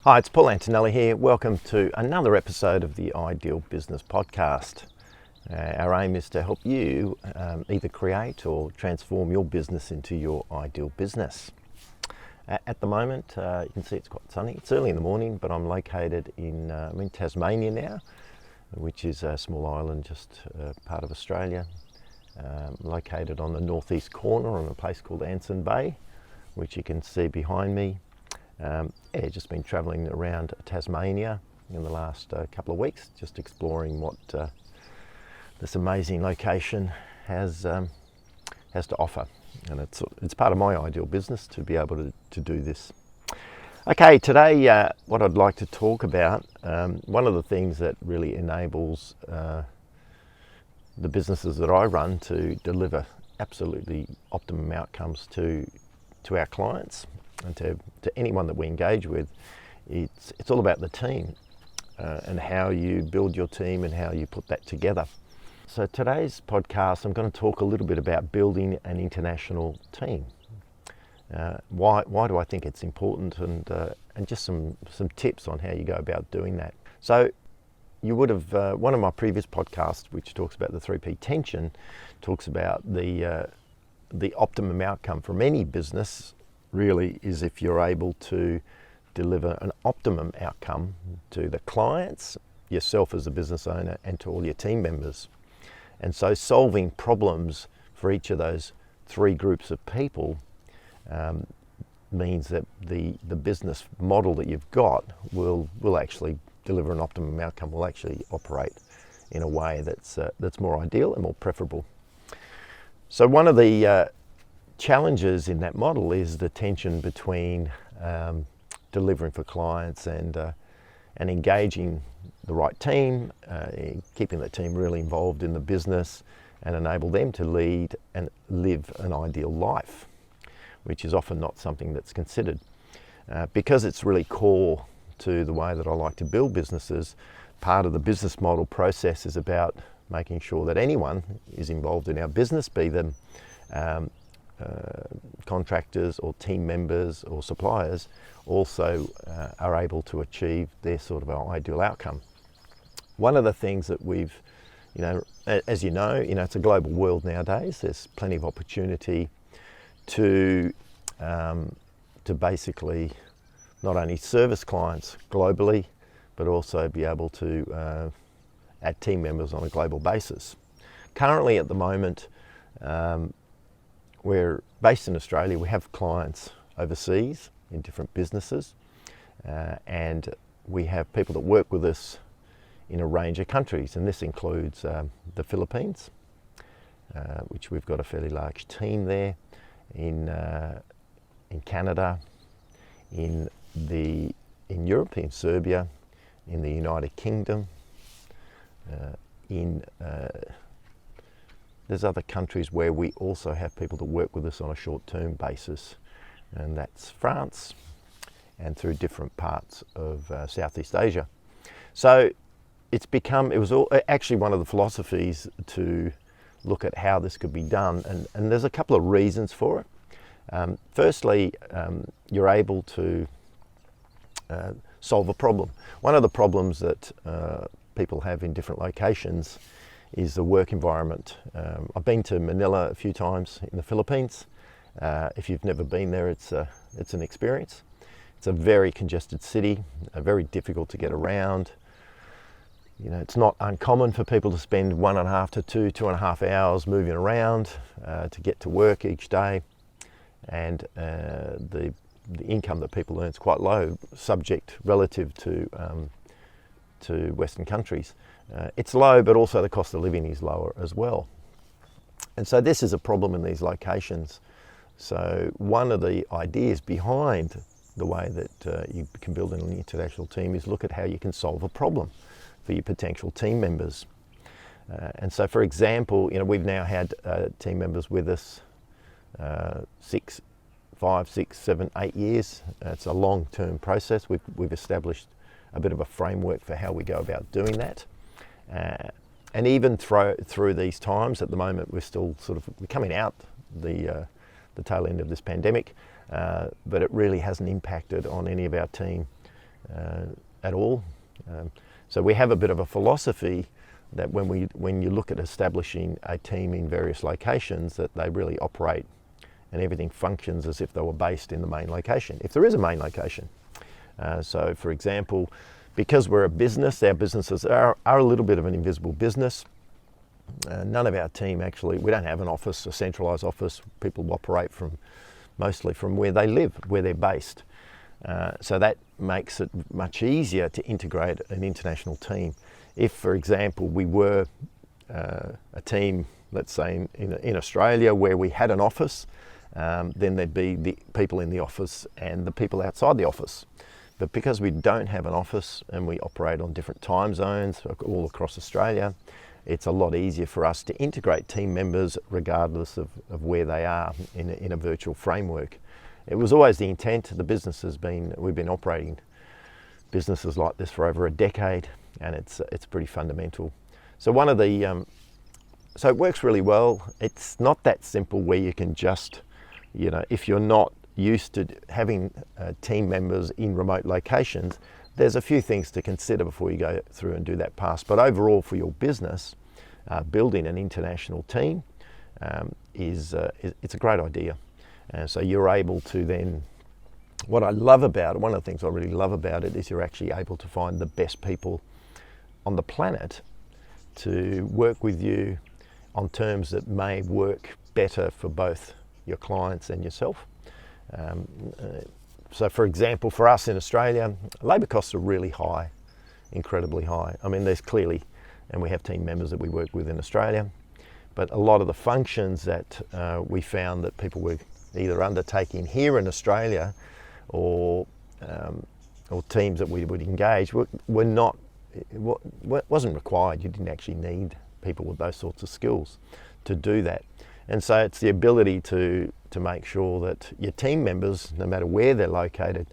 Hi, it's Paul Antonelli here. Welcome to another episode of the Ideal Business Podcast. Our aim is to help you either create or transform your business into your ideal business. At the moment, you can see it's quite sunny. It's early in the morning, but I'm located I'm in Tasmania now, which is a small island just part of Australia, located on the northeast corner on a place called Anson Bay, which you can see behind me. Just been travelling around Tasmania in the last couple of weeks, just exploring what this amazing location has to offer, and it's part of my ideal business to be able to do this. Okay, today what I'd like to talk about, one of the things that really enables the businesses that I run to deliver absolutely optimum outcomes to our clients and to anyone that we engage with, it's all about the team and how you build your team and how you put that together. So today's podcast, I'm going to talk a little bit about building an international team. Why do I think it's important, and just some tips on how you go about doing that. So you would have, one of my previous podcasts, which talks about the 3P tension, talks about the optimum outcome from any business really is if you're able to deliver an optimum outcome to the clients, yourself as a business owner, and to all your team members. And so solving problems for each of those three groups of people means that the business model that you've got will actually deliver an optimum outcome, will actually operate in a way that's more ideal and more preferable. So one of the challenges in that model is the tension between delivering for clients and engaging the right team, keeping that team really involved in the business and enable them to lead and live an ideal life, which is often not something that's considered. Because it's really core to the way that I like to build businesses, part of the business model process is about making sure that anyone is involved in our business, be them contractors or team members or suppliers, also are able to achieve their sort of ideal outcome. One of the things that we've, as you know, it's a global world nowadays. There's plenty of opportunity to basically not only service clients globally, but also be able to add team members on a global basis. Currently at the moment, we're based in Australia. We have clients overseas in different businesses, and we have people that work with us in a range of countries, and this includes the Philippines, which we've got a fairly large team there, in Canada, in Europe, in Serbia, in the United Kingdom, there's other countries where we also have people that work with us on a short-term basis, and that's France and through different parts of Southeast Asia. So it was actually one of the philosophies to look at how this could be done, and there's a couple of reasons for it. Firstly, you're able to solve a problem. One of the problems that people have in different locations is the work environment. I've been to Manila a few times in the Philippines. If you've never been there, it's an experience. It's a very congested city, very difficult to get around. It's not uncommon for people to spend 1.5 to 2.5 hours moving around to get to work each day, and the income that people earn is quite low, subject relative to Western countries. It's low, but also the cost of living is lower as well. And so this is a problem in these locations. So one of the ideas behind the way that you can build an international team is look at how you can solve a problem for your potential team members. And so, for example, we've now had team members with us 5, 6, 7, 8 years. It's a long-term process. We've established a bit of a framework for how we go about doing that. And even through these times, at the moment, we're still we're coming out the tail end of this pandemic, but it really hasn't impacted on any of our team at all. So we have a bit of a philosophy that when you look at establishing a team in various locations, that they really operate and everything functions as if they were based in the main location, if there is a main location. So for example, because we're a business, our businesses are a little bit of an invisible business. None of our team actually, we don't have an office, a centralised office. People operate mostly from where they live, where they're based. So that makes it much easier to integrate an international team. If, for example, we were a team, let's say in Australia, where we had an office, then there'd be the people in the office and the people outside the office. But because we don't have an office and we operate on different time zones all across Australia, it's a lot easier for us to integrate team members regardless of where they are in a virtual framework. It was always the intent. The business we've been operating businesses like this for over a decade, and it's pretty fundamental. So so it works really well. It's not that simple where you can just, if you're not used to having team members in remote locations, there's a few things to consider before you go through and do that pass. But overall, for your business, building an international team it's a great idea. And so you're able to then, what I love about it, one of the things I really love about it is you're actually able to find the best people on the planet to work with you on terms that may work better for both your clients and yourself. So for example, for us in Australia, labour costs are really high, incredibly high. I mean, there's clearly, and we have team members that we work with in Australia, but a lot of the functions that we found that people were either undertaking here in Australia or teams that we would engage wasn't required. You didn't actually need people with those sorts of skills to do that. And so it's the ability to make sure that your team members, no matter where they're located,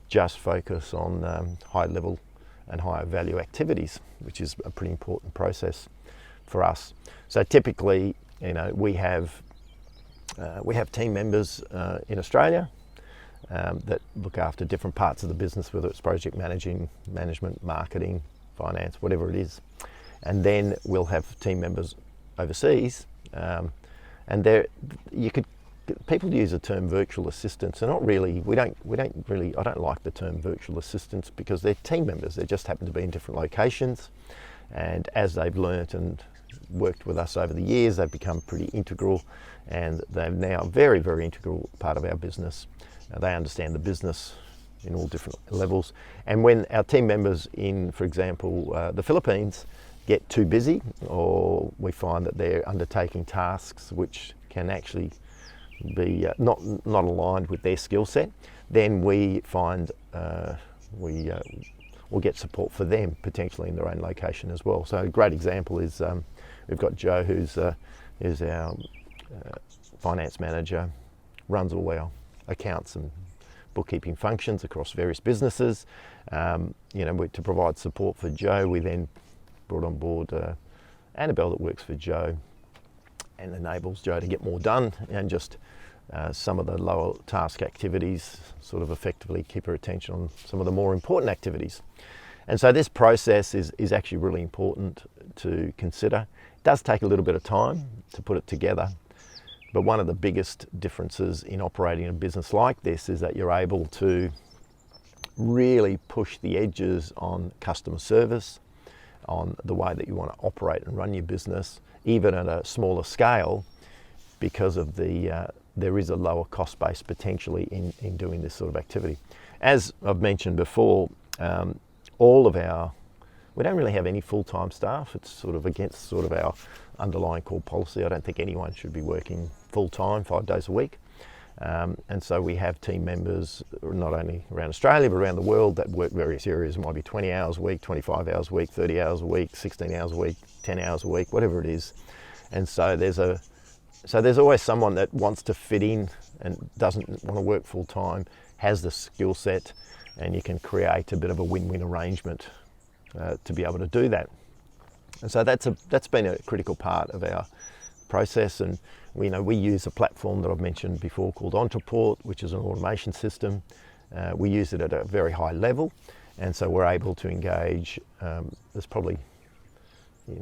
just focus on high level and higher value activities, which is a pretty important process for us. So typically, we have team members in Australia that look after different parts of the business, whether it's project management, marketing, finance, whatever it is. And then we'll have team members overseas, and people use the term virtual assistants. They're not really. I don't like the term virtual assistants because they're team members. They just happen to be in different locations, and as they've learnt and worked with us over the years, they've become pretty integral, and they're now a very, very integral part of our business. They understand the business in all different levels. And when our team members in, for example, the Philippines get too busy, or we find that they're undertaking tasks which can actually be not aligned with their skill set, then we find we'll get support for them potentially in their own location as well. So a great example is we've got Joe, who's our finance manager, runs all our accounts and bookkeeping functions across various businesses. To provide support for Joe, we then brought on board Annabelle that works for Joe and enables Joe to get more done, and just some of the lower task activities sort of effectively keep her attention on some of the more important activities. And so this process is actually really important to consider. It does take a little bit of time to put it together, but one of the biggest differences in operating a business like this is that you're able to really push the edges on customer service, on the way that you want to operate and run your business, even at a smaller scale, because of there is a lower cost base potentially in doing this sort of activity. As I've mentioned before, we don't really have any full-time staff. It's sort of against sort of our underlying core policy. I don't think anyone should be working full-time 5 days a week. And so we have team members not only around Australia but around the world that work various areas. It might be 20 hours a week, 25 hours a week, 30 hours a week, 16 hours a week, 10 hours a week, whatever it is. And so there's always someone that wants to fit in and doesn't want to work full time, has the skill set, and you can create a bit of a win-win arrangement to be able to do that. And so that's been a critical part of our process. And we use a platform that I've mentioned before called Ontraport, which is an automation system. We use it at a very high level, And so we're able to engage, there's probably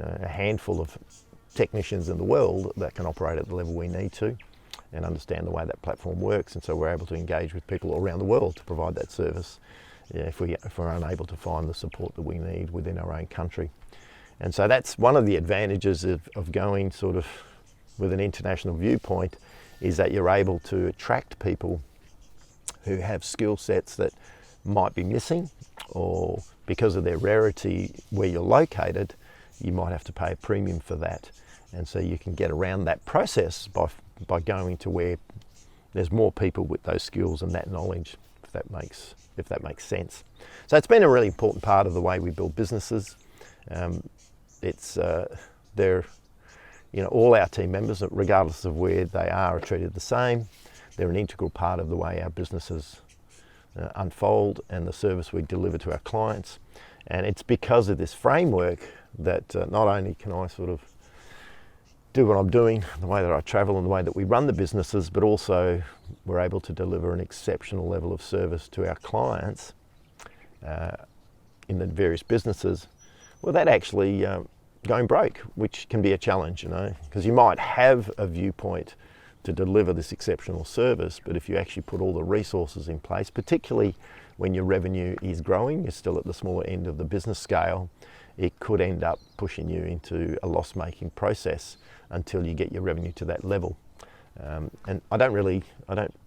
a handful of technicians in the world that can operate at the level we need to and understand the way that platform works, and so we're able to engage with people all around the world to provide that service if we're unable to find the support that we need within our own country. And so that's one of the advantages of going sort of with an international viewpoint, is that you're able to attract people who have skill sets that might be missing, or because of their rarity where you're located, you might have to pay a premium for that. And so you can get around that process by going to where there's more people with those skills and that knowledge, if that makes sense. So it's been a really important part of the way we build businesses. All our team members, regardless of where they are treated the same. They're an integral part of the way our businesses unfold and the service we deliver to our clients. And it's because of this framework that not only can I sort of do what I'm doing, the way that I travel and the way that we run the businesses, but also we're able to deliver an exceptional level of service to our clients in the various businesses without actually going broke, which can be a challenge, because you might have a viewpoint to deliver this exceptional service, but if you actually put all the resources in place, particularly when your revenue is growing, you're still at the smaller end of the business scale, it could end up pushing you into a loss-making process until you get your revenue to that level. And I don't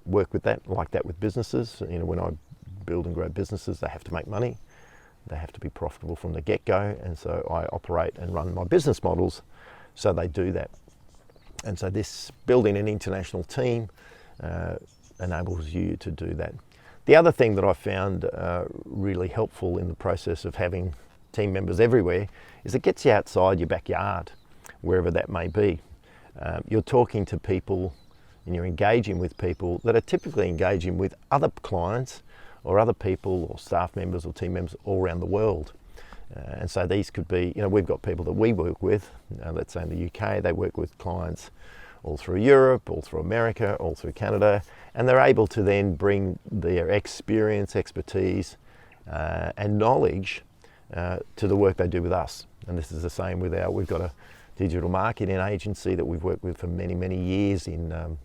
work with that like that with businesses. When I build and grow businesses, they have to make money. They have to be profitable from the get-go, and so I operate and run my business models so they do that. And so this building an international team enables you to do that. The other thing that I found really helpful in the process of having team members everywhere is it gets you outside your backyard, wherever that may be. You're talking to people and you're engaging with people that are typically engaging with other clients or other people or staff members or team members all around the world. And so these could be, we've got people that we work with, let's say in the UK, they work with clients all through Europe, all through America, all through Canada, and they're able to then bring their experience, expertise, and knowledge to the work they do with us. And this is the same with we've got a digital marketing agency that we've worked with for many, many years in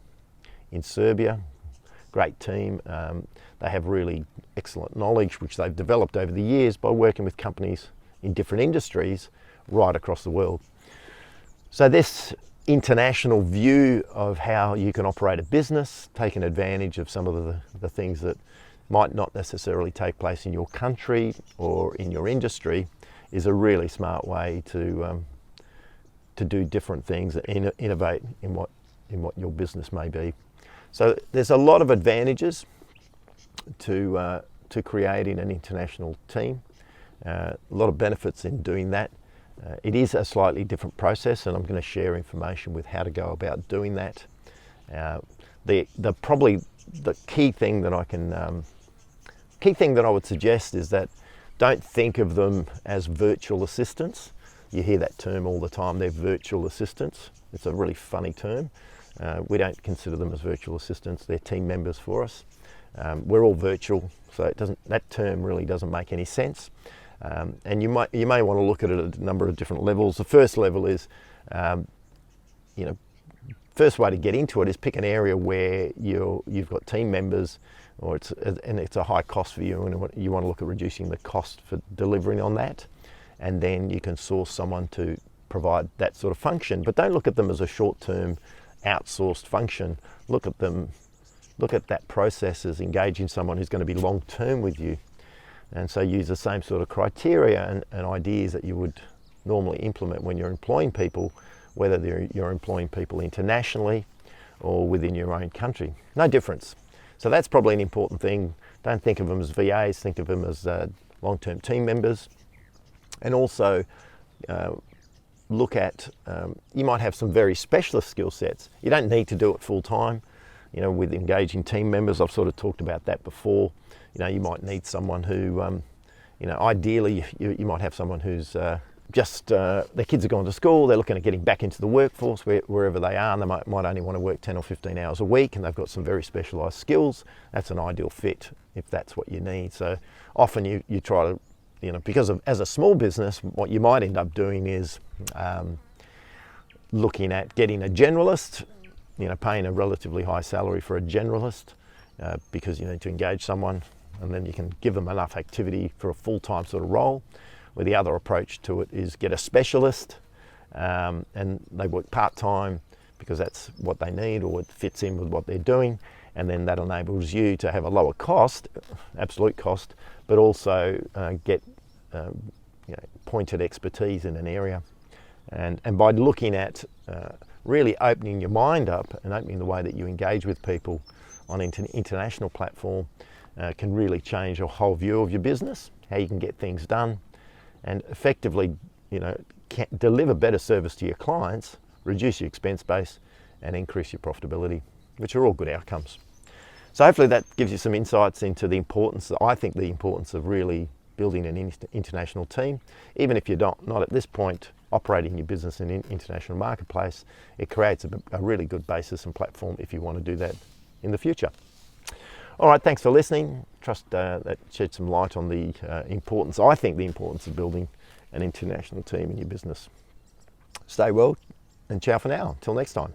Serbia. Great team. They have really excellent knowledge which they've developed over the years by working with companies in different industries right across the world. So this international view of how you can operate a business, taking advantage of some of the things that might not necessarily take place in your country or in your industry, is a really smart way to do different things and innovate in what your business may be. So there's a lot of advantages to creating an international team. A lot of benefits in doing that. It is a slightly different process, and I'm going to share information with how to go about doing that. Probably the key thing that I would suggest is that don't think of them as virtual assistants. You hear that term all the time. They're virtual assistants. It's a really funny term. We don't consider them as virtual assistants. They're team members for us. We're all virtual, so that term really doesn't make any sense. And you may want to look at it at a number of different levels. The first level is, first way to get into it is pick an area where you've got team members, or it's a high cost for you, and you want to look at reducing the cost for delivering on that, and then you can source someone to provide that sort of function. But don't look at them as a short-term outsourced function. Look at that process as engaging someone who's going to be long-term with you. And so use the same sort of criteria and ideas that you would normally implement when you're employing people, whether you're employing people internationally or within your own country. No difference. So that's probably an important thing. Don't think of them as VAs, think of them as long-term team members. And also look at, you might have some very specialist skill sets. You don't need to do it full time. With engaging team members, I've sort of talked about that before. You might need someone who, ideally you might have someone who's just their kids are gone to school, they're looking at getting back into the workforce wherever they are, and they might only want to work 10 or 15 hours a week, and they've got some very specialised skills. That's an ideal fit if that's what you need. So often you try to, because as a small business, what you might end up doing is looking at getting a generalist, paying a relatively high salary for a generalist because you need to engage someone, and then you can give them enough activity for a full-time sort of role. Where the other approach to it is get a specialist and they work part-time because that's what they need or it fits in with what they're doing, and then that enables you to have a lower cost, absolute cost, but also get pointed expertise in an area. And by looking at really opening your mind up and opening the way that you engage with people on an international platform can really change your whole view of your business, how you can get things done, and effectively, can deliver better service to your clients, reduce your expense base, and increase your profitability, which are all good outcomes. So hopefully that gives you some insights into the importance of really building an international team. Even if you're not at this point operating your business in an international marketplace, it creates a really good basis and platform if you want to do that in the future. All right, thanks for listening. Trust that shed some light on the importance of building an international team in your business. Stay well, and ciao for now. Till next time.